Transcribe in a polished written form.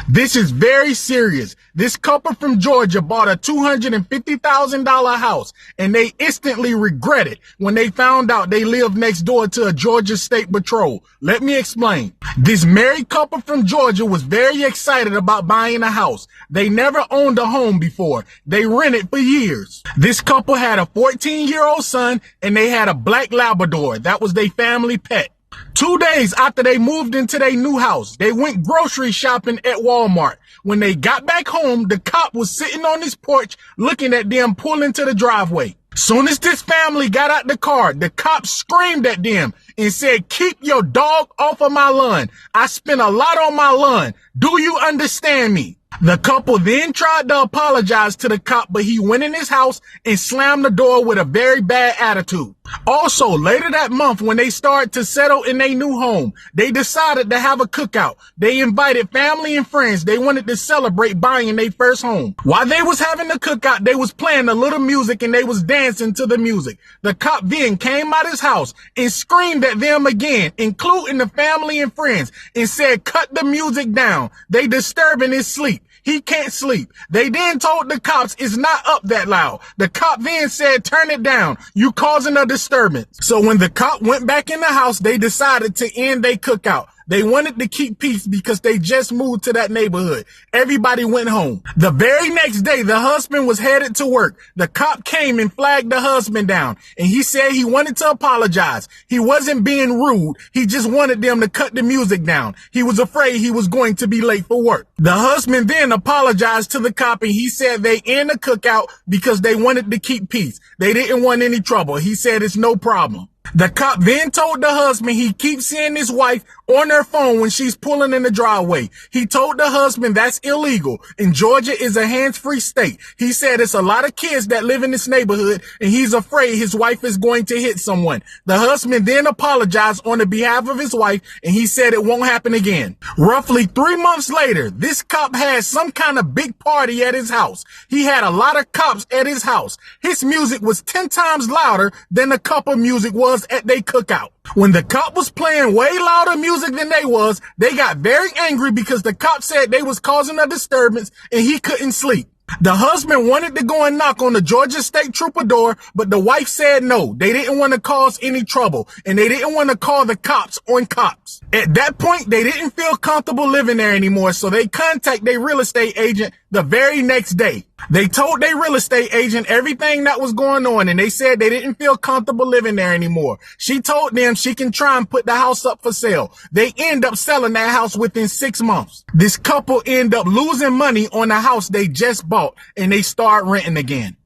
This is very serious. This couple from Georgia bought a $250,000 house and they instantly regret it when they found out they lived next door to a Georgia State Patrol. Let me explain. This married couple from Georgia was very excited about buying a house. They never owned a home before. They rented for years. This couple had a 14-year-old son and they had a black Labrador. That was their family pet. 2 days after they moved into their new house, they went grocery shopping at Walmart. When they got back home, the cop was sitting on his porch looking at them pull into the driveway. Soon as this family got out the car, the cop screamed at them and said, "Keep your dog off of my lawn. I spent a lot on my lawn. Do you understand me?" The couple then tried to apologize to the cop, but he went in his house and slammed the door with a very bad attitude. Also, later that month, when they started to settle in their new home, they decided to have a cookout. They invited family and friends. They wanted to celebrate buying their first home. While they was having the cookout, they was playing a little music and they was dancing to the music. The cop then came out his house and screamed at them again, including the family and friends, and said, "Cut the music down. They disturbing his sleep. He can't sleep." They then told the cops it's not up that loud. The cop then said, "Turn it down. You causing a disturbance." So when the cop went back in the house, they decided to end their cookout. They wanted to keep peace because they just moved to that neighborhood. Everybody went home. The very next day, the husband was headed to work. The cop came and flagged the husband down, and he said he wanted to apologize. He wasn't being rude. He just wanted them to cut the music down. He was afraid he was going to be late for work. The husband then apologized to the cop, and he said they ended the cookout because they wanted to keep peace. They didn't want any trouble. He said it's no problem. The cop then told the husband he keeps seeing his wife on her phone when she's pulling in the driveway. He told the husband that's illegal, and Georgia is a hands-free state. He said it's a lot of kids that live in this neighborhood, and he's afraid his wife is going to hit someone. The husband then apologized on the behalf of his wife, and he said it won't happen again. Roughly 3 months later, this cop had some kind of big party at his house. He had a lot of cops at his house. His music was 10 times louder than the couple music was at their cookout. When the cop was playing way louder music than they got very angry because the cop said they was causing a disturbance and he couldn't sleep. The husband wanted to go and knock on the Georgia State Trooper door, but the wife said no. They didn't want to cause any trouble, and they didn't want to call the cops on cops. At that point, they didn't feel comfortable living there anymore, so they contacted their real estate agent the very next day. They told their real estate agent everything that was going on, and they said they didn't feel comfortable living there anymore. She told them she can try and put the house up for sale. They end up selling that house within 6 months. This couple end up losing money on the house they just bought, and they start renting again.